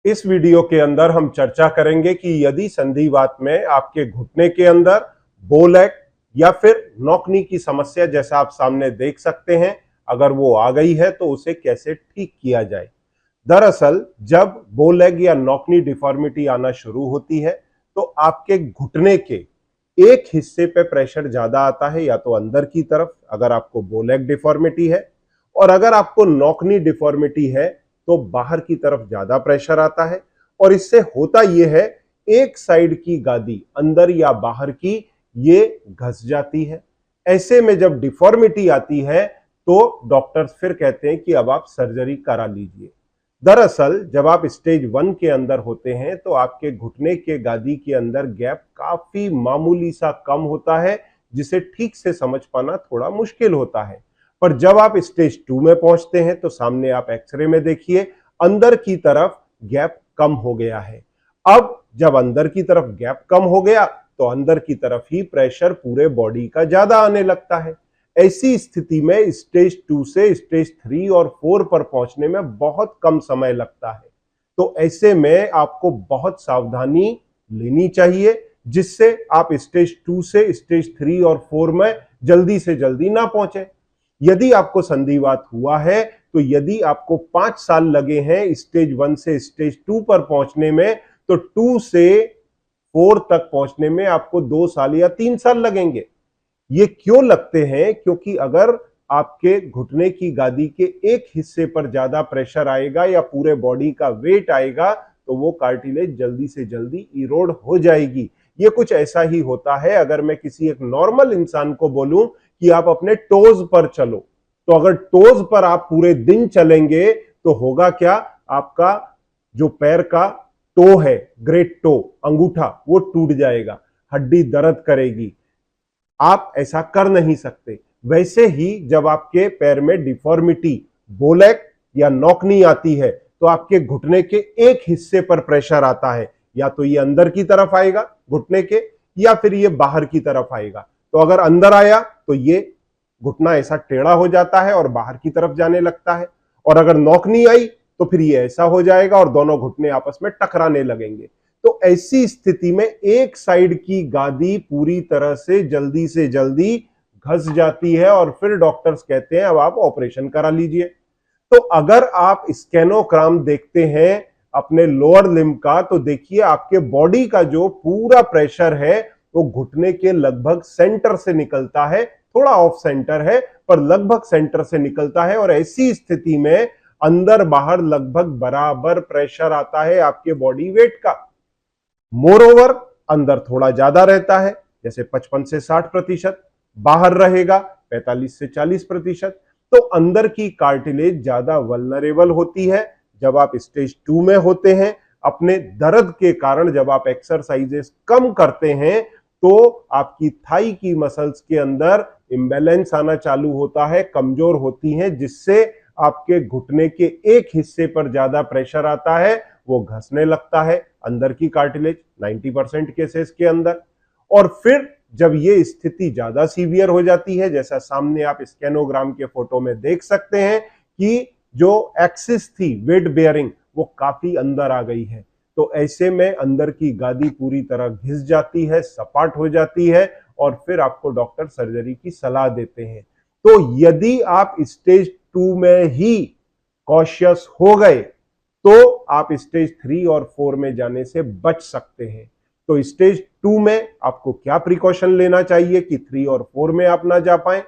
इस वीडियो के अंदर हम चर्चा करेंगे कि यदि संधिवात में आपके घुटने के अंदर बोलैक या फिर नौकनी की समस्या, जैसा आप सामने देख सकते हैं, अगर वो आ गई है तो उसे कैसे ठीक किया जाए। दरअसल जब बोलैक या नौकनी डिफॉर्मिटी आना शुरू होती है तो आपके घुटने के एक हिस्से पे प्रेशर ज्यादा आता है, या तो अंदर की तरफ अगर आपको बोलैक डिफॉर्मिटी है, और अगर आपको नौकनी डिफॉर्मिटी है तो बाहर की तरफ ज्यादा प्रेशर आता है। और इससे होता यह है, एक साइड की गादी अंदर या बाहर की ये घस जाती है। ऐसे में जब डिफॉर्मिटी आती है तो डॉक्टर्स फिर कहते हैं कि अब आप सर्जरी करा लीजिए। दरअसल जब आप स्टेज 1 के अंदर होते हैं तो आपके घुटने के गादी के अंदर गैप काफी मामूली सा कम होता है, जिसे ठीक से समझ पाना थोड़ा मुश्किल होता है। पर जब आप स्टेज 2 में पहुंचते हैं तो सामने आप एक्सरे में देखिए, अंदर की तरफ गैप कम हो गया है। अब जब अंदर की तरफ गैप कम हो गया तो अंदर की तरफ ही प्रेशर पूरे बॉडी का ज्यादा आने लगता है। ऐसी स्थिति में स्टेज 2 से स्टेज 3 और 4 पर पहुंचने में बहुत कम समय लगता है। तो ऐसे में आपको बहुत सावधानी लेनी चाहिए, जिससे आप स्टेज 2 से स्टेज 3 और 4 में जल्दी से जल्दी ना पहुंचे। यदि आपको संधिवात हुआ है तो यदि आपको 5 साल लगे हैं स्टेज 1 से स्टेज 2 पर पहुंचने में, तो 2 से 4 तक पहुंचने में आपको 2 साल या 3 साल लगेंगे। ये क्यों लगते हैं? क्योंकि अगर आपके घुटने की गादी के एक हिस्से पर ज्यादा प्रेशर आएगा या पूरे बॉडी का वेट आएगा तो वो कार्टिलेज जल्दी से जल्दी इरोड हो जाएगी। ये कुछ ऐसा ही होता है, अगर मैं किसी एक नॉर्मल इंसान को बोलूं कि आप अपने टोज पर चलो, तो अगर टोज पर आप पूरे दिन चलेंगे तो होगा क्या, आपका जो पैर का टो है, ग्रेट टो, अंगूठा, वो टूट जाएगा, हड्डी दर्द करेगी, आप ऐसा कर नहीं सकते। वैसे ही जब आपके पैर में डिफॉर्मिटी, बोलैक या नौकनी आती है तो आपके घुटने के एक हिस्से पर प्रेशर आता है, या तो ये अंदर की तरफ आएगा घुटने के, या फिर ये बाहर की तरफ आएगा। तो अगर अंदर आया तो ये घुटना ऐसा टेढ़ा हो जाता है और बाहर की तरफ जाने लगता है, और अगर नौकनी आई तो फिर ये ऐसा हो जाएगा और दोनों घुटने आपस में टकराने लगेंगे। तो ऐसी स्थिति में एक साइड की गादी पूरी तरह से जल्दी घस जाती है और फिर डॉक्टर्स कहते हैं अब आप ऑपरेशन करा लीजिए। तो अगर आप स्कैनोग्राम देखते हैं अपने लोअर लिम्ब का, तो देखिए आपके बॉडी का जो पूरा प्रेशर है वो घुटने के लगभग सेंटर से निकलता है, थोड़ा ऑफ सेंटर है पर लगभग सेंटर से निकलता है। और ऐसी स्थिति में अंदर बाहर लगभग बराबर प्रेशर आता है आपके बॉडी वेट का। मोरओवर अंदर थोड़ा ज्यादा रहता है, जैसे 55 से 60%, बाहर रहेगा 45 से 40%। तो अंदर की कार्टिलेज ज्यादा वल्नरेबल होती है। जब आप स्टेज 2 में होते हैं, अपने दर्द के कारण जब आप एक्सरसाइजेस कम करते हैं तो आपकी थाई की मसल्स के अंदर इम्बैलेंस आना चालू होता है, कमजोर होती हैं, जिससे आपके घुटने के एक हिस्से पर ज्यादा प्रेशर आता है, वो घसने लगता है अंदर की कार्टिलेज 90% केसेस के अंदर। और फिर जब ये स्थिति ज्यादा सीवियर हो जाती है, जैसा सामने आप स्कैनोग्राम के फोटो में देख सकते हैं कि जो एक्सिस थी वेट बेयरिंग वो काफी अंदर आ गई है, तो ऐसे में अंदर की गादी पूरी तरह घिस जाती है, सपाट हो जाती है, और फिर आपको डॉक्टर सर्जरी की सलाह देते हैं। तो यदि आप स्टेज 2 में ही कॉशियस हो गए तो आप स्टेज 3 और 4 में जाने से बच सकते हैं। तो स्टेज 2 में आपको क्या प्रिकॉशन लेना चाहिए कि 3 और 4 में आप ना जा पाए,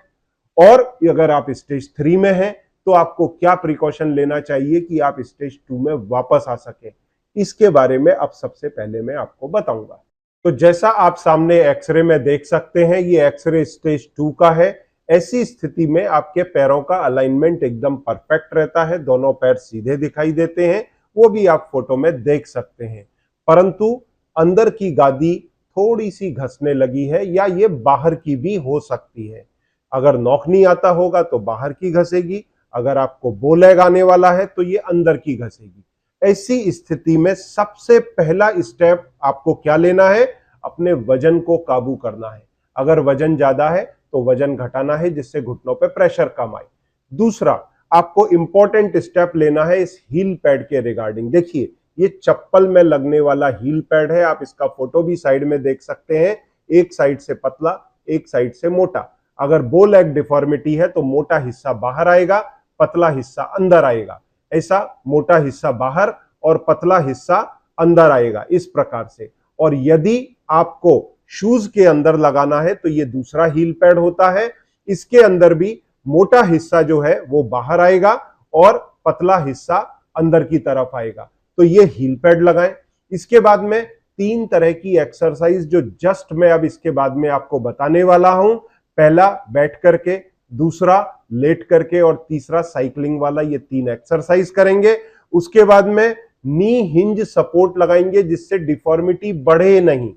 और अगर आप स्टेज 3 में हैं तो आपको क्या प्रिकॉशन लेना चाहिए कि आप स्टेज 2 में वापस आ सके, इसके बारे में अब सबसे पहले मैं आपको बताऊंगा। तो जैसा आप सामने एक्सरे में देख सकते हैं, ये एक्सरे स्टेज 2 का है। ऐसी स्थिति में आपके पैरों का अलाइनमेंट एकदम परफेक्ट रहता है, दोनों पैर सीधे दिखाई देते हैं, वो भी आप फोटो में देख सकते हैं। परंतु अंदर की गादी थोड़ी सी घसने लगी है, या ये बाहर की भी हो सकती है। अगर नौकनी आता होगा तो बाहर की घसेगी, अगर आपको बोलैक आने वाला है तो ये अंदर की घसेगी। ऐसी स्थिति में सबसे पहला स्टेप आपको क्या लेना है, अपने वजन को काबू करना है। अगर वजन ज्यादा है तो वजन घटाना है, जिससे घुटनों पे प्रेशर कम आए। दूसरा, आपको इंपॉर्टेंट स्टेप लेना है इस हील पैड के रिगार्डिंग। देखिए ये चप्पल में लगने वाला हील पैड है। आप इसका फोटो भी साइड में देख सकते हैं, एक साइड से पतला, एक साइड से मोटा। अगर बो लेग डिफॉर्मिटी है तो मोटा हिस्सा बाहर आएगा, पतला हिस्सा अंदर आएगा। ऐसा मोटा हिस्सा बाहर और पतला हिस्सा अंदर आएगा, इस प्रकार से। और यदि आपको शूज के अंदर लगाना है तो ये दूसरा हील पैड होता है। इसके अंदर भी मोटा हिस्सा जो है वो बाहर आएगा और पतला हिस्सा अंदर की तरफ आएगा। तो ये हील पैड लगाएं। इसके बाद में 3 तरह की एक्सरसाइज जो जस्ट मैं अब इसके बाद में आपको बताने वाला हूं। पहला बैठ करके, दूसरा लेट करके और तीसरा साइकिलिंग वाला, ये 3 एक्सरसाइज करेंगे। उसके बाद में नी हिंज सपोर्ट लगाएंगे जिससे डिफॉर्मिटी बढ़े नहीं,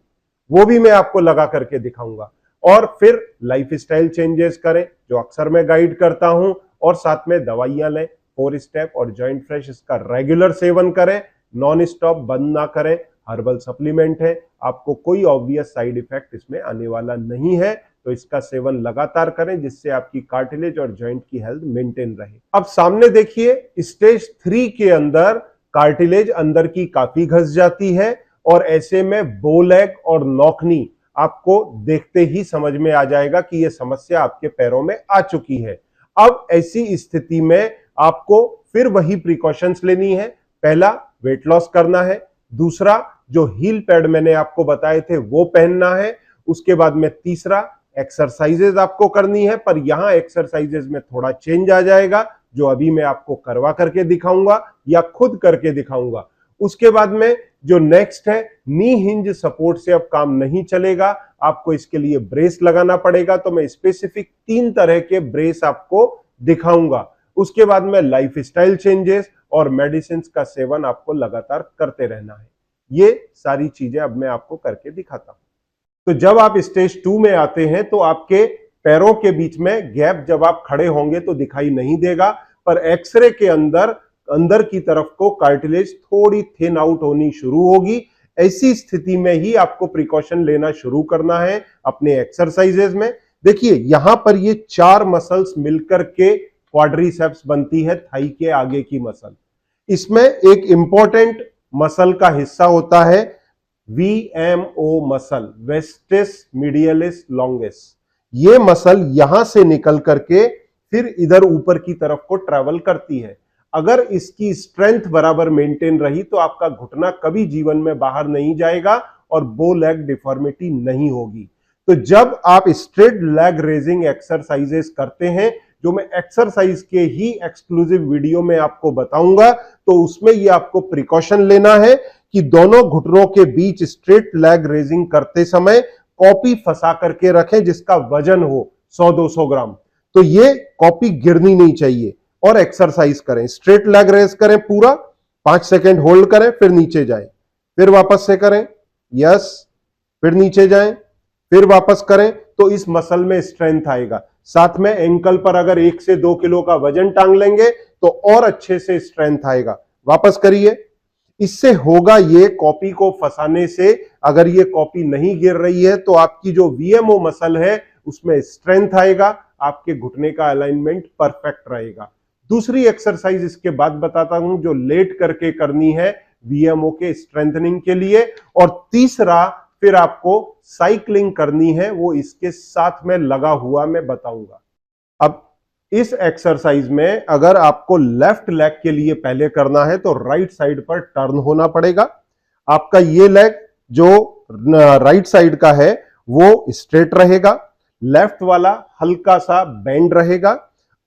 वो भी मैं आपको लगा करके दिखाऊंगा। और फिर लाइफस्टाइल चेंजेस करें जो अक्सर मैं गाइड करता हूं, और साथ में दवाइयां लें, 4 स्टेप और जॉइंट फ्रेश इसका रेगुलर सेवन करें, नॉन स्टॉप बंद ना करें। हर्बल सप्लीमेंट है, आपको कोई ऑब्वियस साइड इफेक्ट इसमें आने वाला नहीं है, तो इसका सेवन लगातार करें जिससे आपकी कार्टिलेज और जॉइंट की हेल्थ मेंटेन रहे। अब सामने देखिए, स्टेज 3 के अंदर कार्टिलेज अंदर की काफी घस जाती है और ऐसे में बो लेग और नॉकनी आपको देखते ही समझ में आ जाएगा कि यह समस्या आपके पैरों में आ चुकी है। अब ऐसी स्थिति में आपको फिर वही प्रिकॉशंस लेनी है। पहला, वेट लॉस करना है। दूसरा, जो हील पैड मैंने आपको बताए थे वो पहनना है। उसके बाद में तीसरा, एक्सरसाइजेज आपको करनी है, पर यहां एक्सरसाइजेज में थोड़ा चेंज आ जाएगा जो अभी मैं आपको करवा करके दिखाऊंगा या खुद करके दिखाऊंगा। उसके बाद में जो नेक्स्ट है, नी हिंज सपोर्ट से अब काम नहीं चलेगा, आपको इसके लिए ब्रेस लगाना पड़ेगा। तो मैं स्पेसिफिक 3 तरह के ब्रेस आपको दिखाऊंगा। उसके बाद में लाइफस्टाइल चेंजेस और मेडिसिन का सेवन आपको लगातार करते रहना है। ये सारी चीजें अब मैं आपको करके दिखाता हूं। तो जब आप स्टेज 2 में आते हैं तो आपके पैरों के बीच में गैप जब आप खड़े होंगे तो दिखाई नहीं देगा, पर एक्सरे के अंदर की तरफ को कार्टिलेज थोड़ी थिन आउट होनी शुरू होगी। ऐसी स्थिति में ही आपको प्रिकॉशन लेना शुरू करना है अपने एक्सरसाइजेज में। देखिए यहां पर ये 4 मसल्स मिलकर के क्वाड्रिसेप्स बनती है, थाई के आगे की मसल। इसमें एक इंपॉर्टेंट मसल का हिस्सा होता है VMO मसल, वेस्टिस मीडियलिस लॉन्गिस। ये मसल यहां से निकल करके फिर इधर ऊपर की तरफ को ट्रेवल करती है। अगर इसकी स्ट्रेंथ बराबर मेंटेन रही तो आपका घुटना कभी जीवन में बाहर नहीं जाएगा और बो लेग डिफॉर्मिटी नहीं होगी। तो जब आप स्ट्रेट लेग रेजिंग एक्सरसाइजेस करते हैं, जो मैं एक्सरसाइज के ही एक्सक्लूसिव वीडियो में आपको बताऊंगा, तो उसमें ये आपको प्रिकॉशन लेना है कि दोनों घुटनों के बीच स्ट्रेट लेग रेजिंग करते समय कॉपी फंसा करके रखें जिसका वजन हो 100-200 ग्राम। तो ये कॉपी गिरनी नहीं चाहिए। और एक्सरसाइज करें, स्ट्रेट लेग रेज करें पूरा, 5 सेकेंड होल्ड करें, फिर नीचे जाएं, फिर वापस से करें, यस, फिर नीचे जाएं, फिर वापस करें। तो इस मसल में स्ट्रेंथ आएगा। साथ में एंकल पर अगर 1 से 2 किलो का वजन टांग लेंगे तो और अच्छे से स्ट्रेंथ आएगा। वापस करिए। इससे होगा ये, कॉपी को फंसाने से अगर ये कॉपी नहीं गिर रही है तो आपकी जो VMO मसल है उसमें स्ट्रेंथ आएगा, आपके घुटने का अलाइनमेंट परफेक्ट रहेगा। दूसरी एक्सरसाइज इसके बाद बताता हूं जो लेट करके करनी है VMO के स्ट्रेंथनिंग के लिए। और तीसरा फिर आपको साइकिलिंग करनी है, वो इसके साथ में लगा हुआ मैं बताऊंगा। अब इस एक्सरसाइज में अगर आपको लेफ्ट लेग के लिए पहले करना है तो राइट साइड पर टर्न होना पड़ेगा। आपका ये लेग जो राइट साइड का है वो स्ट्रेट रहेगा, लेफ्ट वाला हल्का सा बेंड रहेगा।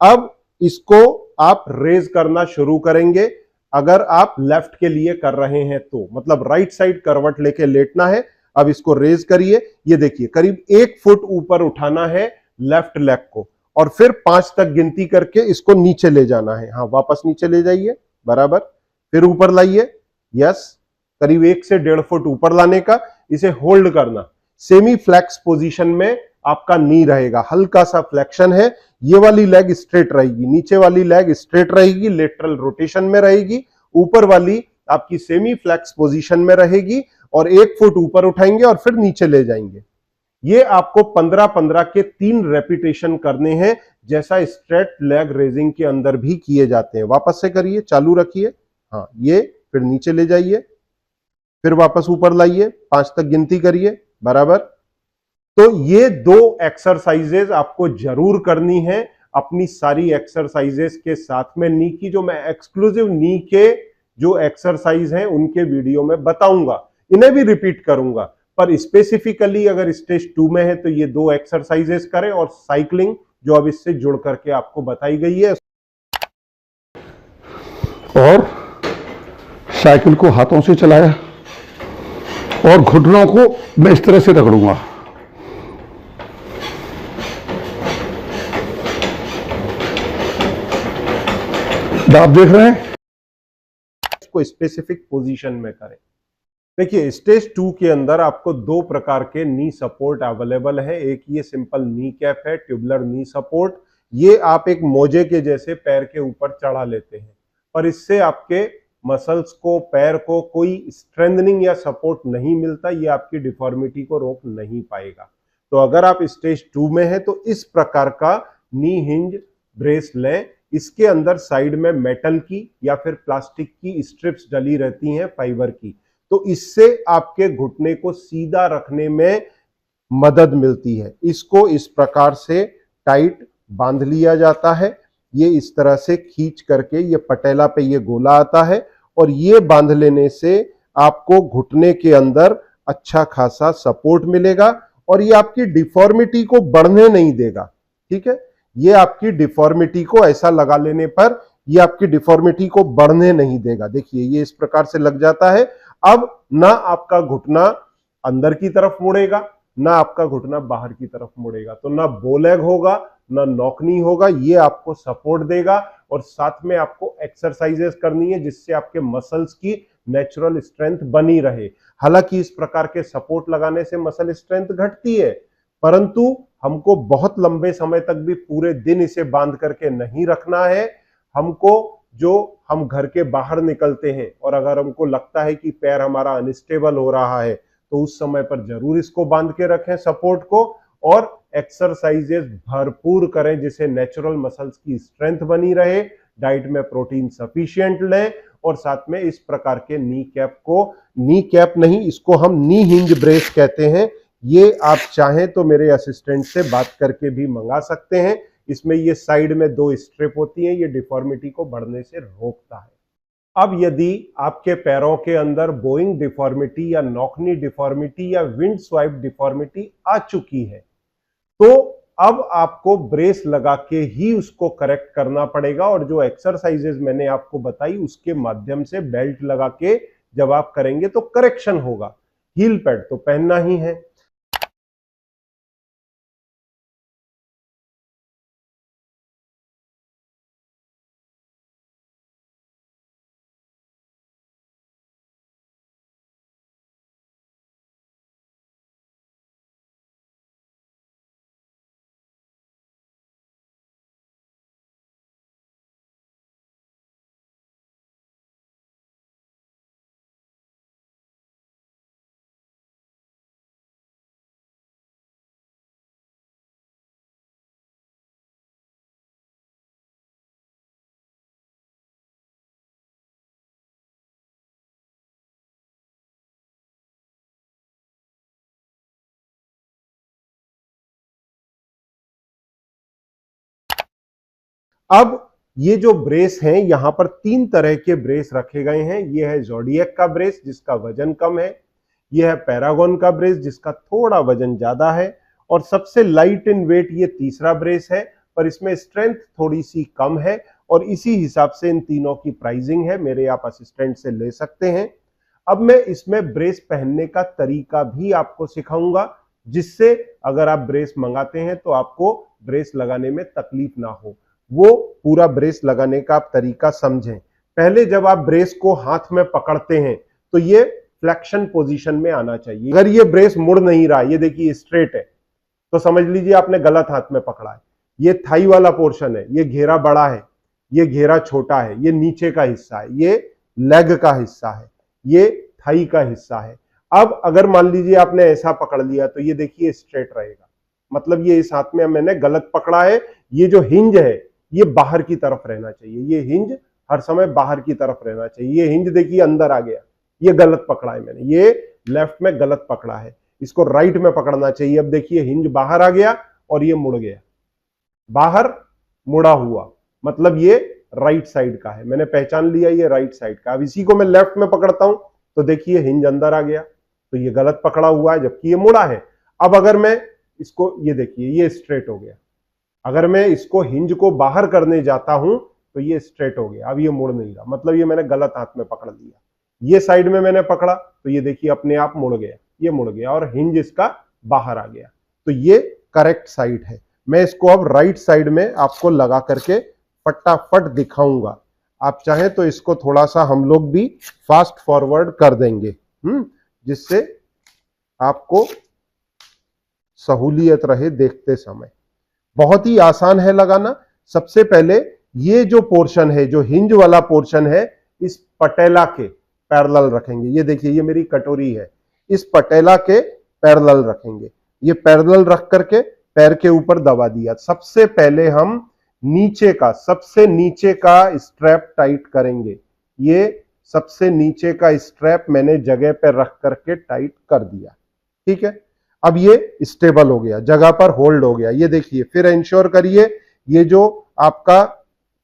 अब इसको आप रेज करना शुरू करेंगे। अगर आप लेफ्ट के लिए कर रहे हैं तो मतलब राइट साइड करवट लेके लेटना है। अब इसको रेज करिए। ये देखिए करीब 1 फुट ऊपर उठाना है लेफ्ट लेग को और फिर 5 तक गिनती करके इसको नीचे ले जाना है। हाँ, वापस नीचे ले जाइए, बराबर, फिर ऊपर लाइए, यस, करीब 1 से 1.5 फुट ऊपर लाने का। इसे होल्ड करना। सेमी फ्लेक्स पोजीशन में आपका नी रहेगा, हल्का सा फ्लेक्शन है। ये वाली लेग स्ट्रेट रहेगी, नीचे वाली लेग स्ट्रेट रहेगी, लेटरल रोटेशन में रहेगी। ऊपर वाली आपकी सेमी फ्लेक्स पोजीशन में रहेगी और 1 फुट ऊपर उठाएंगे और फिर नीचे ले जाएंगे। ये आपको 15-15 के 3 रेपिटेशन करने हैं, जैसा स्ट्रेट लेग रेजिंग के अंदर भी किए जाते हैं। वापस से करिए, चालू रखिए। हाँ, ये फिर नीचे ले जाइए, फिर वापस ऊपर लाइए, 5 तक गिनती करिए, बराबर। तो ये 2 एक्सरसाइजेज आपको जरूर करनी है अपनी सारी एक्सरसाइजेस के साथ में। नी की जो मैं एक्सक्लूसिव नी के जो एक्सरसाइज हैं उनके वीडियो में बताऊंगा, इन्हें भी रिपीट करूंगा, पर स्पेसिफिकली अगर स्टेज 2 में है तो ये 2 एक्सरसाइजेस करें और साइकिलिंग जो अब इससे जुड़ करके आपको बताई गई है। और साइकिल को हाथों से चलाया और घुटनों को मैं इस तरह से रगड़ूंगा। आप देख रहे हैं, इसको स्पेसिफिक पोजीशन में करें। देखिए स्टेज 2 के अंदर आपको 2 प्रकार के नी सपोर्ट अवेलेबल है। एक ये सिंपल नी कैप है, ट्यूबुलर नी सपोर्ट। ये आप एक मोजे के जैसे पैर के ऊपर चढ़ा लेते हैं, पर इससे आपके मसल्स को, पैर को कोई स्ट्रेंथनिंग या सपोर्ट नहीं मिलता, ये आपकी डिफॉर्मिटी को रोक नहीं पाएगा। तो अगर आप स्टेज 2 में हैं तो इस प्रकार का नी हिंज ब्रेस लें। इसके अंदर साइड में मेटल की या फिर प्लास्टिक की स्ट्रिप्स डली रहती हैं, फाइबर की, तो इससे आपके घुटने को सीधा रखने में मदद मिलती है। इसको इस प्रकार से टाइट बांध लिया जाता है, ये इस तरह से खींच करके ये पटेला पे ये गोला आता है, और ये बांध लेने से आपको घुटने के अंदर अच्छा खासा सपोर्ट मिलेगा और ये आपकी डिफॉर्मिटी को बढ़ने नहीं देगा। ठीक है, ये आपकी डिफॉर्मिटी को ऐसा लगा लेने पर ये आपकी डिफॉर्मिटी को बढ़ने नहीं देगा। देखिए ये इस प्रकार से लग जाता है। अब ना आपका घुटना अंदर की तरफ मुड़ेगा, ना आपका घुटना बाहर की तरफ मुड़ेगा, तो ना बोलेग होगा, ना नॉकनी होगा। ये आपको सपोर्ट देगा और साथ में आपको एक्सरसाइजेस करनी है जिससे आपके मसल्स की नेचुरल स्ट्रेंथ बनी रहे। हालांकि इस प्रकार के सपोर्ट लगाने से मसल स्ट्रेंथ घटती है, परंतु हमको बहुत लंबे समय तक भी पूरे दिन इसे बांध करके नहीं रखना है। हमको जो हम घर के बाहर निकलते हैं और अगर हमको लगता है कि पैर हमारा अनस्टेबल हो रहा है तो उस समय पर जरूर इसको बांध के रखें सपोर्ट को, और एक्सरसाइजेस भरपूर करें जिससे नेचुरल मसल्स की स्ट्रेंथ बनी रहे। डाइट में प्रोटीन सफिशिएंट लें और साथ में इस प्रकार के नी कैप को, नी कैप नहीं, इसको हम नी हिंज ब्रेस कहते हैं। ये आप चाहें तो मेरे असिस्टेंट से बात करके भी मंगा सकते हैं। इसमें ये साइड में 2 स्ट्रिप होती हैं, ये डिफॉर्मिटी को बढ़ने से रोकता है। अब यदि आपके पैरों के अंदर बोइंग डिफॉर्मिटी या नॉकनी डिफॉर्मिटी या विंड स्वाइप डिफॉर्मिटी आ चुकी है तो अब आपको ब्रेस लगा के ही उसको करेक्ट करना पड़ेगा, और जो एक्सरसाइजेज मैंने आपको बताई उसके माध्यम से बेल्ट लगा के जब आप करेंगे तो करेक्शन होगा। हील पैड तो पहनना ही है। अब ये जो ब्रेस हैं, यहां पर 3 तरह के ब्रेस रखे गए हैं। ये है ज़ोडिएक का ब्रेस जिसका वजन कम है, ये है पैरागॉन का ब्रेस जिसका थोड़ा वजन ज्यादा है, और सबसे लाइट इन वेट ये तीसरा ब्रेस है, पर इसमें स्ट्रेंथ थोड़ी सी कम है, और इसी हिसाब से इन तीनों की प्राइसिंग है। मेरे आप असिस्टेंट से ले सकते हैं। अब मैं इसमें ब्रेस पहनने का तरीका भी आपको सिखाऊंगा, जिससे अगर आप ब्रेस मंगाते हैं तो आपको ब्रेस लगाने में तकलीफ ना हो। वो पूरा ब्रेस लगाने का आप तरीका समझें। पहले जब आप ब्रेस को हाथ में पकड़ते हैं तो ये फ्लेक्शन पोजीशन में आना चाहिए। अगर ये ब्रेस मुड़ नहीं रहा, ये देखिए स्ट्रेट है, तो समझ लीजिए आपने गलत हाथ में पकड़ा है। ये थाई वाला पोर्शन है, ये घेरा बड़ा है, ये घेरा छोटा है, ये नीचे का हिस्सा है, ये लेग का हिस्सा है, ये थाई का हिस्सा है। अब अगर मान लीजिए आपने ऐसा पकड़ लिया तो ये देखिए स्ट्रेट रहेगा, मतलब ये इस हाथ में मैंने गलत पकड़ा है। ये जो हिंज है ये बाहर की तरफ रहना चाहिए, ये हिंज हर समय बाहर की तरफ रहना चाहिए। ये हिंज देखिए अंदर आ गया, ये गलत पकड़ा है मैंने, ये लेफ्ट में गलत पकड़ा है, इसको राइट में पकड़ना चाहिए। अब देखिए हिंज बाहर आ गया और ये मुड़ गया, बाहर मुड़ा हुआ, मतलब ये राइट साइड का है, मैंने पहचान लिया ये राइट साइड का। अब इसी को मैं लेफ्ट में पकड़ता हूं तो देखिए हिंज अंदर आ गया, तो ये गलत पकड़ा हुआ है जबकि ये मुड़ा है। अब अगर मैं इसको, ये देखिए ये स्ट्रेट हो गया, अगर मैं इसको हिंज को बाहर करने जाता हूं तो ये स्ट्रेट हो गया, अब ये मुड़ नहीं रहा, मतलब ये मैंने गलत हाथ में पकड़ लिया। ये साइड में मैंने पकड़ा तो ये देखिए अपने आप मुड़ गया, ये मुड़ गया और हिंज इसका बाहर आ गया, तो ये करेक्ट साइड है। मैं इसको अब राइट साइड में आपको लगा करके फटाफट दिखाऊंगा। आप चाहें तो इसको थोड़ा सा हम लोग भी फास्ट फॉरवर्ड कर देंगे, जिससे आपको सहूलियत रहे देखते समय। बहुत ही आसान है लगाना। सबसे पहले ये जो पोर्शन है, जो हिंज वाला पोर्शन है, इस पटेला के पैरेलल रखेंगे। ये देखिए ये मेरी कटोरी है, इस पटेला के पैरेलल रखेंगे। ये पैरेलल रख करके पैर के ऊपर दबा दिया। सबसे पहले हम नीचे का, सबसे नीचे का स्ट्रैप टाइट करेंगे। ये सबसे नीचे का स्ट्रैप मैंने जगह पर रख करके टाइट कर दिया, ठीक है। अब ये स्टेबल हो गया, जगह पर होल्ड हो गया। ये देखिए, फिर इंश्योर करिए ये जो आपका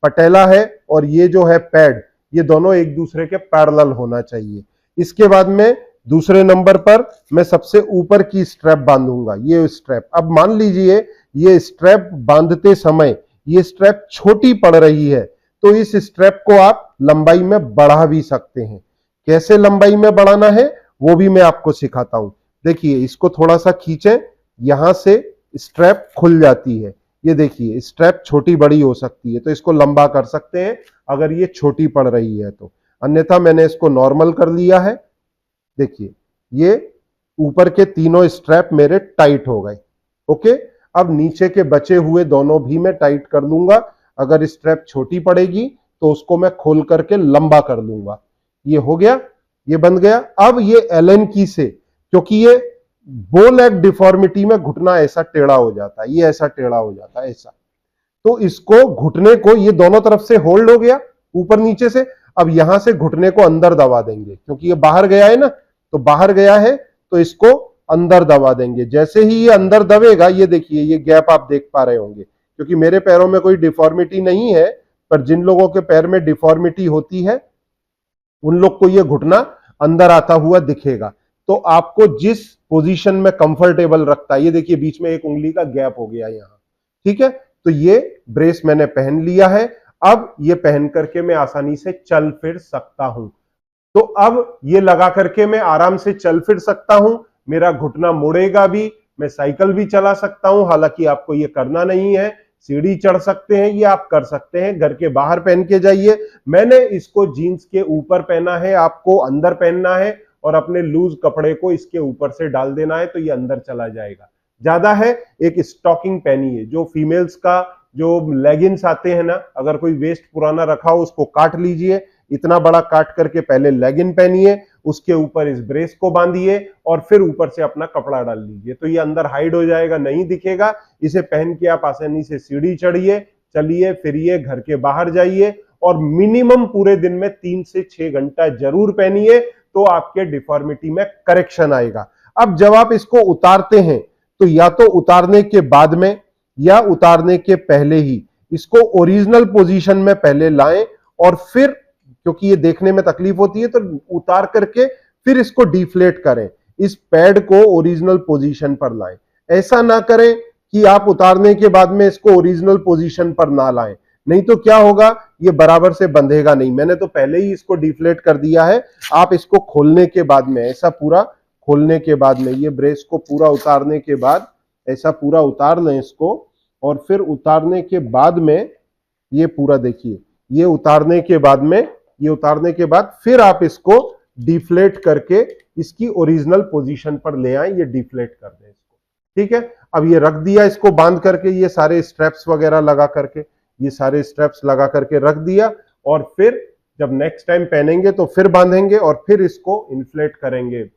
पटेला है और ये जो है पैड, ये दोनों एक दूसरे के पैरेलल होना चाहिए। इसके बाद में दूसरे नंबर पर मैं सबसे ऊपर की स्ट्रैप बांधूंगा, ये स्ट्रैप। अब मान लीजिए ये स्ट्रैप बांधते समय ये स्ट्रैप छोटी पड़ रही है, तो इस स्ट्रैप को आप लंबाई में बढ़ा भी सकते हैं। कैसे लंबाई में बढ़ाना है वो भी मैं आपको सिखाता हूं। देखिए इसको थोड़ा सा खींचें, यहां से स्ट्रैप खुल जाती है। ये देखिए स्ट्रैप छोटी बड़ी हो सकती है, तो इसको लंबा कर सकते हैं अगर ये छोटी पड़ रही है तो। अन्यथा मैंने इसको नॉर्मल कर लिया है। देखिए ये ऊपर के तीनों स्ट्रैप मेरे टाइट हो गए। ओके, अब नीचे के बचे हुए दोनों भी मैं टाइट कर लूंगा। अगर स्ट्रैप छोटी पड़ेगी तो उसको मैं खोल करके लंबा कर लूंगा। ये हो गया, ये बन गया। अब ये एलन की से, क्योंकि ये बो लेग डिफॉर्मिटी में घुटना ऐसा टेढ़ा हो जाता है, ये ऐसा टेढ़ा हो जाता है ऐसा, तो इसको घुटने को, ये दोनों तरफ से होल्ड हो गया ऊपर नीचे से। अब यहां से घुटने को अंदर दबा देंगे, क्योंकि ये बाहर गया है ना, तो बाहर गया है तो इसको अंदर दबा देंगे। जैसे ही ये अंदर दबेगा, ये देखिए ये गैप आप देख पा रहे होंगे, क्योंकि मेरे पैरों में कोई डिफॉर्मिटी नहीं है, पर जिन लोगों के पैर में डिफॉर्मिटी होती है उन लोग को ये घुटना अंदर आता हुआ दिखेगा। तो आपको जिस पोजीशन में कंफर्टेबल रखता है, ये देखिए बीच में एक उंगली का गैप हो गया यहां, ठीक है। तो ये ब्रेस मैंने पहन लिया है। अब ये पहन करके मैं आसानी से चल फिर सकता हूं। तो अब ये लगा करके मैं आराम से चल फिर सकता हूं, मेरा घुटना मुड़ेगा भी, मैं साइकिल भी चला सकता हूं। हालांकि आपको ये करना नहीं है, सीढ़ी चढ़ सकते हैं, ये आप कर सकते हैं, घर के बाहर पहन के जाइए। मैंने इसको जीन्स के ऊपर पहना है, आपको अंदर पहनना है और अपने लूज कपड़े को इसके ऊपर से डाल देना है, तो ये अंदर चला जाएगा। ज्यादा है एक स्टॉकिंग पहनिए, जो फीमेल्स का जो लेगिंग्स आते हैं ना, अगर कोई वेस्ट पुराना रखा हो उसको काट लीजिए, इतना बड़ा काट करके पहले लेगिंग पहनिए, उसके ऊपर इस ब्रेस को बांधिए और फिर ऊपर से अपना कपड़ा डाल लीजिए, तो ये अंदर हाइड हो जाएगा, नहीं दिखेगा। इसे पहन के आप आसानी से सीढ़ी चढ़िए, चलिए फिरिए, घर के बाहर जाइए और मिनिमम पूरे दिन में 3 से 6 घंटा जरूर पहनिए, तो आपके डिफॉर्मिटी में करेक्शन आएगा। अब जब आप इसको उतारते हैं तो या तो उतारने के बाद में या उतारने के पहले ही इसको ओरिजिनल पोजीशन में पहले लाएं और फिर, क्योंकि ये देखने में तकलीफ होती है, तो उतार करके फिर इसको डिफ्लेट करें, इस पैड को ओरिजिनल पोजीशन पर लाएं। ऐसा ना करें कि आप उतारने के बाद में इसको ओरिजिनल पोजीशन पर ना लाएं, नहीं तो क्या होगा, ये बराबर से बंधेगा नहीं। मैंने तो पहले ही इसको डिफ्लेट कर दिया है। आप इसको खोलने के बाद में, ऐसा पूरा खोलने के बाद में, ये ब्रेस को पूरा उतारने के बाद ऐसा पूरा उतार लें इसको, और फिर उतारने के बाद में ये पूरा देखिए, ये उतारने के बाद में, ये उतारने के बाद फिर आप इसको डिफ्लेट करके इसकी ओरिजिनल पोजीशन पर ले आए, ये डिफ्लेट कर दें इसको, ठीक है। अब ये रख दिया, इसको बांध करके, ये सारे स्ट्रैप्स वगैरह लगा करके, ये सारे स्ट्रैप्स लगा करके रख दिया, और फिर जब नेक्स्ट टाइम पहनेंगे तो फिर बांधेंगे और फिर इसको इन्फ्लेट करेंगे,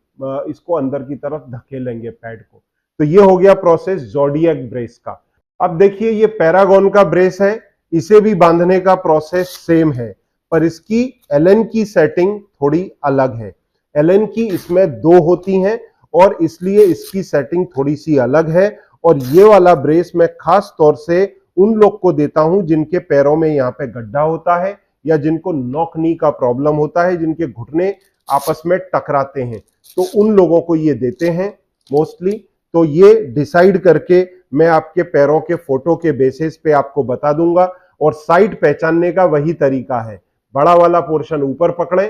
इसको अंदर की तरफ धकेलेंगे पैड को। तो ये हो गया प्रोसेस ज़ोडिएक ब्रेस का। अब देखिए ये पैरागॉन का ब्रेस है, इसे भी बांधने का प्रोसेस सेम है। पर इसकी एलन की सेटिंग थोड़ी अलग है। एलन की इसमें 2 होती हैं और इसलिए इसकी सेटिंग थोड़ी सी अलग है। और ये वाला ब्रेस मैं खास तौर से उन लोग को देता हूं जिनके पैरों में यहाँ पे गड्ढा होता है या जिनको नॉक नी का प्रॉब्लम होता है, जिनके घुटने आपस में टकराते हैं, तो उन लोगों को ये देते हैं मोस्टली। तो ये डिसाइड करके मैं आपके पैरों के फोटो के बेसिस पे आपको बता दूंगा। और साइड पहचानने का वही तरीका है, बड़ा वाला पोर्शन ऊपर पकड़ें,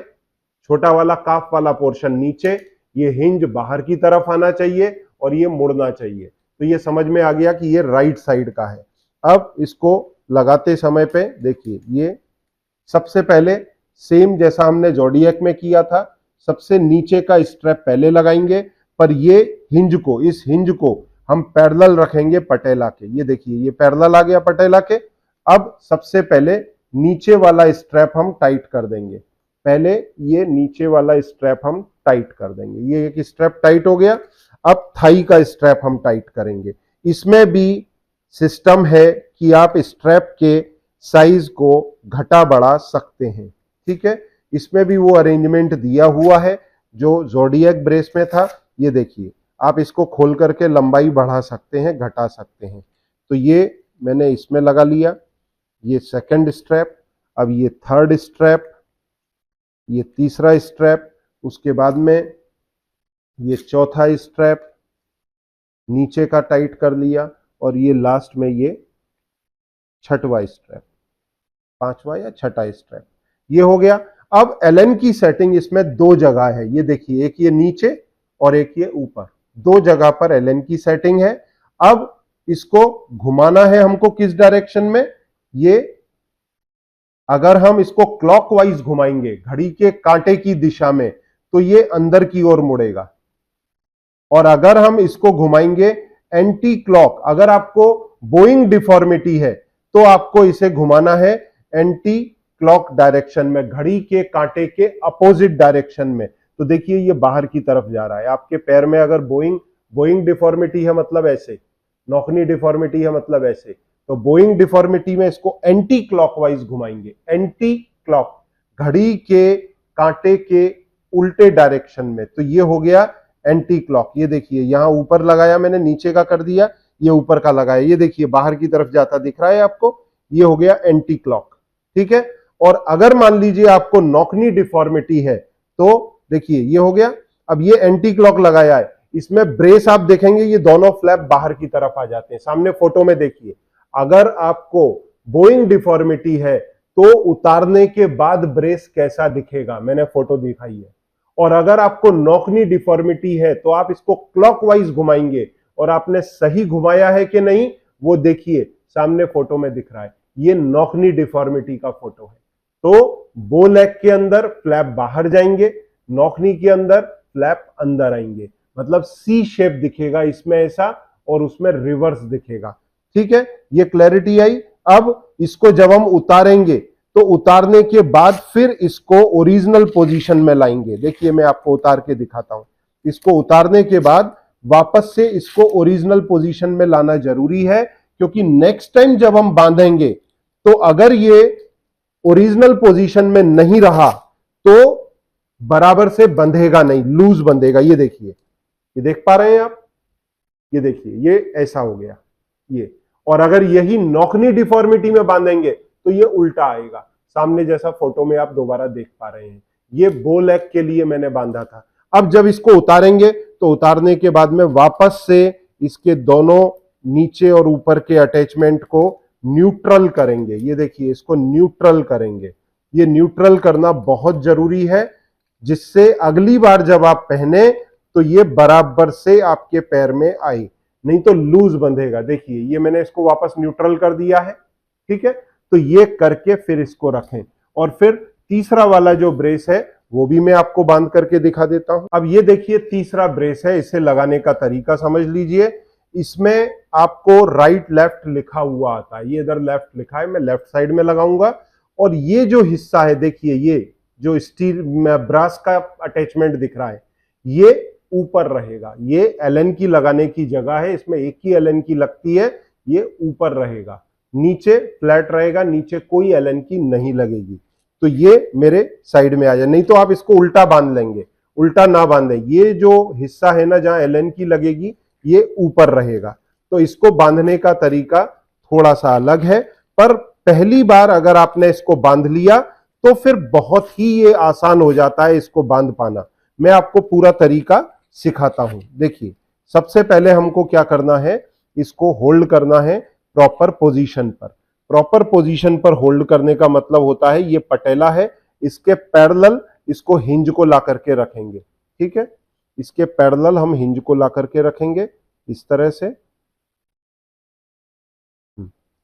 छोटा वाला काफ वाला पोर्शन नीचे, ये हिंज बाहर की तरफ आना चाहिए और ये मुड़ना चाहिए। तो ये समझ में आ गया कि ये राइट साइड का है। अब इसको लगाते समय पे देखिए, ये सबसे पहले सेम जैसा हमने जोडियक में किया था, सबसे नीचे का स्ट्रैप पहले लगाएंगे, पर ये हिंज को, इस हिंज को हम पैरेलल रखेंगे पटेला के। ये देखिए, ये पैरेलल आ गया पटेला के। अब सबसे पहले नीचे वाला स्ट्रैप हम टाइट कर देंगे। पहले ये नीचे वाला स्ट्रैप हम टाइट कर देंगे। ये एक स्ट्रैप टाइट हो गया। अब थाई का स्ट्रैप हम टाइट करेंगे। इसमें भी सिस्टम है कि आप स्ट्रैप के साइज को घटा बढ़ा सकते हैं, ठीक है। इसमें भी वो अरेंजमेंट दिया हुआ है जो जोडियक ब्रेस में था। ये देखिए, आप इसको खोल करके लंबाई बढ़ा सकते हैं, घटा सकते हैं। तो ये मैंने इसमें लगा लिया, ये सेकंड स्ट्रैप। अब ये थर्ड स्ट्रैप, ये तीसरा स्ट्रैप, उसके बाद में ये चौथा स्ट्रैप नीचे का टाइट कर लिया, और ये लास्ट में ये छठवां स्ट्रैप, पांचवा या छठा स्ट्रैप, ये हो गया। अब एलन की सेटिंग इसमें 2 जगह है। ये देखिए, एक ये नीचे और एक ये ऊपर, 2 जगह पर एलन की सेटिंग है। अब इसको घुमाना है हमको किस डायरेक्शन में? ये अगर हम इसको क्लॉकवाइज घुमाएंगे घड़ी के कांटे की दिशा में, तो ये अंदर की ओर मुड़ेगा। और अगर हम इसको घुमाएंगे एंटी क्लॉक, अगर आपको बोइंग डिफॉर्मिटी है तो आपको इसे घुमाना है एंटी क्लॉक डायरेक्शन में, घड़ी के कांटे के अपोजिट डायरेक्शन में। तो देखिए, ये बाहर की तरफ जा रहा है। आपके पैर में अगर बोइंग डिफॉर्मिटी है मतलब ऐसे, नौकनी डिफॉर्मिटी है मतलब ऐसे, तो बोइंग डिफॉर्मिटी में इसको एंटी क्लॉकवाइज घुमाएंगे। एंटी क्लॉक, घड़ी के कांटे के उल्टे डायरेक्शन में। तो ये हो गया एंटी क्लॉक। ये देखिए, यहां ऊपर लगाया मैंने, नीचे का कर दिया, ये ऊपर का लगाया। ये देखिए, बाहर की तरफ जाता दिख रहा है आपको, ये हो गया एंटी क्लॉक, ठीक है। और अगर मान लीजिए आपको नौकनी डिफॉर्मिटी है तो देखिए, ये हो गया। अब ये एंटी क्लॉक लगाया है, इसमें ब्रेस आप देखेंगे ये दोनों फ्लैप बाहर की तरफ आ जाते हैं। सामने फोटो में देखिए, अगर आपको बोइंग डिफॉर्मिटी है तो उतारने के बाद ब्रेस कैसा दिखेगा, मैंने फोटो दिखाई है। और अगर आपको नौकनी डिफॉर्मिटी है तो आप इसको क्लॉकवाइज घुमाएंगे, और आपने सही घुमाया है कि नहीं वो देखिए, सामने फोटो में दिख रहा है, ये नौकनी डिफॉर्मिटी का फोटो है। तो बो लेग के अंदर फ्लैप बाहर जाएंगे, नौकनी के अंदर फ्लैप अंदर आएंगे, मतलब सी शेप दिखेगा इसमें ऐसा, और उसमें रिवर्स दिखेगा, ठीक है। ये क्लैरिटी आई। अब इसको जब हम उतारेंगे तो उतारने के बाद फिर इसको ओरिजिनल पोजीशन में लाएंगे। देखिए, मैं आपको उतार के दिखाता हूं। इसको उतारने के बाद वापस से इसको ओरिजिनल पोजीशन में लाना जरूरी है, क्योंकि नेक्स्ट टाइम जब हम बांधेंगे तो अगर ये ओरिजिनल पोजीशन में नहीं रहा तो बराबर से बंधेगा नहीं, लूज बंधेगा। ये देखिए, ये देख पा रहे हैं आप, ये देखिए, ये ऐसा हो गया ये। और अगर यही नौकनी डिफॉर्मिटी में बांधेंगे तो ये उल्टा आएगा, सामने जैसा फोटो में आप दोबारा देख पा रहे हैं। ये बो लेग के लिए मैंने बांधा था। अब जब इसको उतारेंगे तो उतारने के बाद में वापस से इसके दोनों नीचे और ऊपर के अटैचमेंट को न्यूट्रल करेंगे। ये देखिए, इसको न्यूट्रल करेंगे। ये न्यूट्रल करना बहुत जरूरी है, जिससे अगली बार जब आप पहने तो ये बराबर से आपके पैर में आए, नहीं तो लूज बंधेगा। देखिए, ये मैंने इसको वापस न्यूट्रल कर दिया है, ठीक है। तो ये करके फिर इसको रखें। और फिर तीसरा वाला जो ब्रेस है वो भी मैं आपको बांध करके दिखा देता हूं। अब ये देखिए, तीसरा ब्रेस है, इसे लगाने का तरीका समझ लीजिए। इसमें आपको राइट लेफ्ट लिखा हुआ आता है, ये इधर लेफ्ट लिखा है, मैं लेफ्ट साइड में लगाऊंगा। और ये जो हिस्सा है देखिए, ये जो स्टील ब्रास का अटैचमेंट दिख रहा है, ये ऊपर रहेगा। ये एलन की लगाने की जगह है, इसमें एक ही एलन की लगती है, ये ऊपर रहेगा, नीचे फ्लैट रहेगा, नीचे कोई एलन की नहीं लगेगी। तो ये मेरे साइड में आ जाए। नहीं तो आप इसको उल्टा बांध लेंगे, उल्टा ना बांधें। ये जो हिस्सा है ना जहां एलन की लगेगी ये ऊपर रहेगा, तो इसको बांधने का तरीका थोड़ा सा अलग है। पर पहली बार अगर आपने इसको बांध लिया तो फिर बहुत ही ये आसान हो जाता है इसको बांध पाना। मैं आपको पूरा तरीका सिखाता हूं। देखिए, सबसे पहले हमको क्या करना है, इसको होल्ड करना है प्रॉपर पोजीशन पर। प्रॉपर पोजीशन पर होल्ड करने का मतलब होता है ये पटेला है, इसके पैरेलल इसको हिंज को ला करके रखेंगे। ठीक है, इसके पैरेलल हम हिंज को ला करके रखेंगे इस तरह से।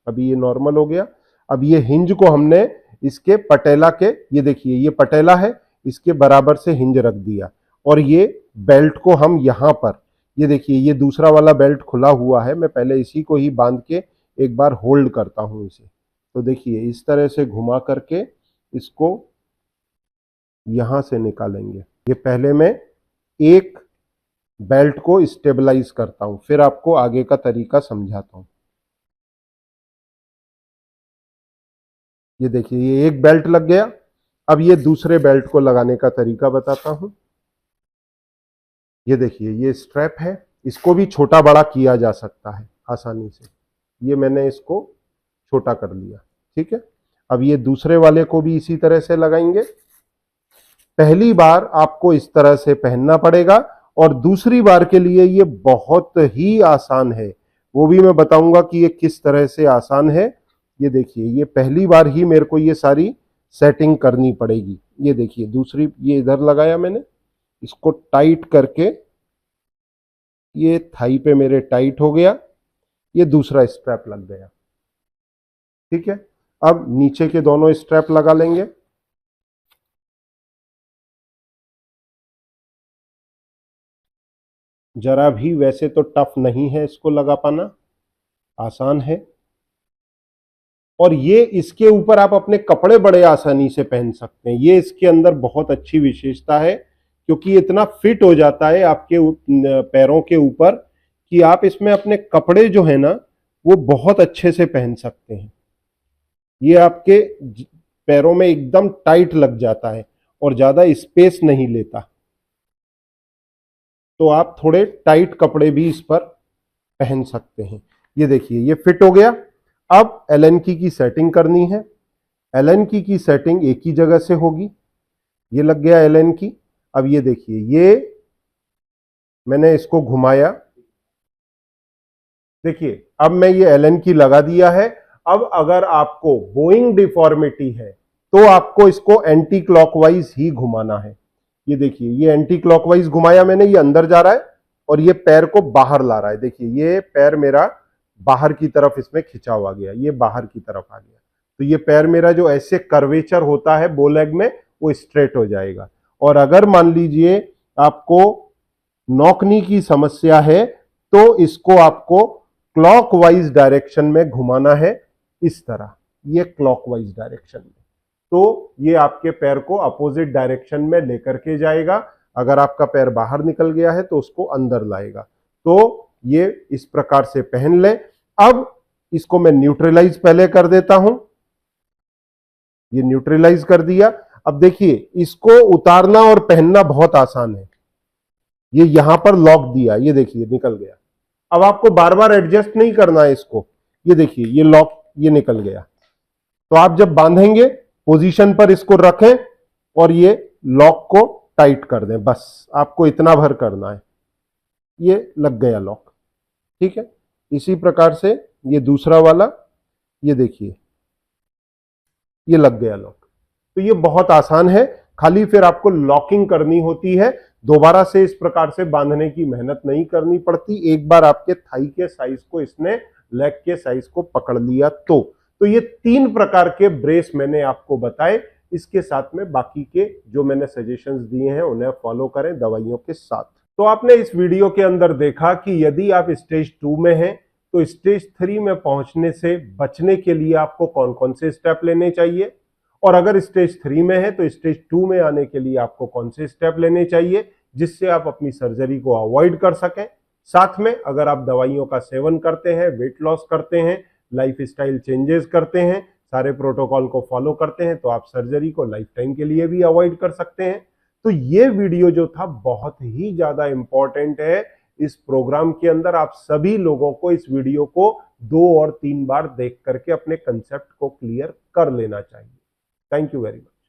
अभी ये नॉर्मल हो गया। अब ये हिंज को हमने इसके पटेला के, ये देखिए ये पटेला है, इसके बराबर से हिंज रख दिया। और ये बेल्ट को हम यहां पर, ये देखिए ये दूसरा वाला बेल्ट खुला हुआ है, मैं पहले इसी को ही बांध के एक बार होल्ड करता हूं इसे। तो देखिए इस तरह से घुमा करके इसको यहां से निकालेंगे। ये पहले मैं एक बेल्ट को स्टेबलाइज करता हूं, फिर आपको आगे का तरीका समझाता हूं। ये देखिए ये एक बेल्ट लग गया। अब ये दूसरे बेल्ट को लगाने का तरीका बताता हूं। ये देखिए ये स्ट्रैप है, इसको भी छोटा बड़ा किया जा सकता है आसानी से। ये मैंने इसको छोटा कर लिया। ठीक है, अब ये दूसरे वाले को भी इसी तरह से लगाएंगे। पहली बार आपको इस तरह से पहनना पड़ेगा और दूसरी बार के लिए ये बहुत ही आसान है, वो भी मैं बताऊंगा कि ये किस तरह से आसान है। ये देखिए ये पहली बार ही मेरे को ये सारी सेटिंग करनी पड़ेगी। ये देखिए दूसरी, ये इधर लगाया मैंने, इसको टाइट करके ये थाई पे मेरे टाइट हो गया, ये दूसरा स्ट्रैप लग गया। ठीक है, अब नीचे के दोनों स्ट्रैप लगा लेंगे। जरा भी वैसे तो टफ नहीं है इसको लगा पाना, आसान है। और ये इसके ऊपर आप अपने कपड़े बड़े आसानी से पहन सकते हैं। ये इसके अंदर बहुत अच्छी विशेषता है क्योंकि इतना फिट हो जाता है आपके पैरों के ऊपर कि आप इसमें अपने कपड़े जो है ना वो बहुत अच्छे से पहन सकते हैं। ये आपके पैरों में एकदम टाइट लग जाता है और ज्यादा स्पेस नहीं लेता, तो आप थोड़े टाइट कपड़े भी इस पर पहन सकते हैं। ये देखिए ये फिट हो गया। अब एलन की सेटिंग करनी है। एलन की सेटिंग एक ही जगह से होगी। ये लग गया एलन की। अब ये देखिए ये मैंने इसको घुमाया, देखिए अब मैं ये एलन की लगा दिया है। अब अगर आपको बोइंग डिफॉर्मिटी है तो आपको इसको एंटी क्लॉकवाइज ही घुमाना है। ये देखिए ये एंटी क्लॉकवाइज घुमाया मैंने, ये अंदर जा रहा है और ये पैर को बाहर ला रहा है। देखिए ये पैर मेरा बाहर की तरफ इसमें खिंचा हुआ गया, ये बाहर की तरफ आ गया। तो ये पैर मेरा जो ऐसे कर्वेचर होता है बो लेग में वो स्ट्रेट हो जाएगा। और अगर मान लीजिए आपको नॉक नी की समस्या है तो इसको आपको क्लॉकवाइज डायरेक्शन में घुमाना है, इस तरह, ये क्लॉकवाइज डायरेक्शन में। तो ये आपके पैर को अपोजिट डायरेक्शन में लेकर के जाएगा। अगर आपका पैर बाहर निकल गया है तो उसको अंदर लाएगा। तो ये इस प्रकार से पहन ले। अब इसको मैं न्यूट्रलाइज पहले कर देता हूं। ये न्यूट्रलाइज कर दिया। अब देखिए इसको उतारना और पहनना बहुत आसान है। ये यहां पर लॉक दिया, ये देखिए निकल गया। अब आपको बार बार एडजस्ट नहीं करना है इसको। ये देखिए ये लॉक, ये निकल गया। तो आप जब बांधेंगे पोजीशन पर इसको रखें और ये लॉक को टाइट कर दें, बस आपको इतना भर करना है। ये लग गया लॉक। ठीक है, इसी प्रकार से ये दूसरा वाला, ये देखिए ये लग गया लॉक। तो ये बहुत आसान है, खाली फिर आपको लॉकिंग करनी होती है। दोबारा से इस प्रकार से बांधने की मेहनत नहीं करनी पड़ती। एक बार आपके थाई के साइज को इसने लेग के साइज को पकड़ लिया तो ये 3 प्रकार के ब्रेस मैंने आपको बताए। इसके साथ में बाकी के जो मैंने सजेशंस दिए हैं उन्हें फॉलो करें दवाइयों के साथ। तो आपने इस वीडियो के अंदर देखा कि यदि आप स्टेज 2 में हैं तो स्टेज 3 में पहुंचने से बचने के लिए आपको कौन कौन से स्टेप लेने चाहिए, और अगर स्टेज 3 में है तो स्टेज 2 में आने के लिए आपको कौन से स्टेप लेने चाहिए जिससे आप अपनी सर्जरी को अवॉइड कर सकें। साथ में अगर आप दवाइयों का सेवन करते हैं, वेट लॉस करते हैं, लाइफ स्टाइल चेंजेस करते हैं, सारे प्रोटोकॉल को फॉलो करते हैं तो आप सर्जरी को लाइफ टाइम के लिए भी अवॉइड कर सकते हैं। तो ये वीडियो जो था बहुत ही ज्यादा इंपॉर्टेंट है। इस प्रोग्राम के अंदर आप सभी लोगों को इस वीडियो को 2 और 3 बार देख करके अपने कंसेप्ट को क्लियर कर लेना चाहिए। Thank you very much.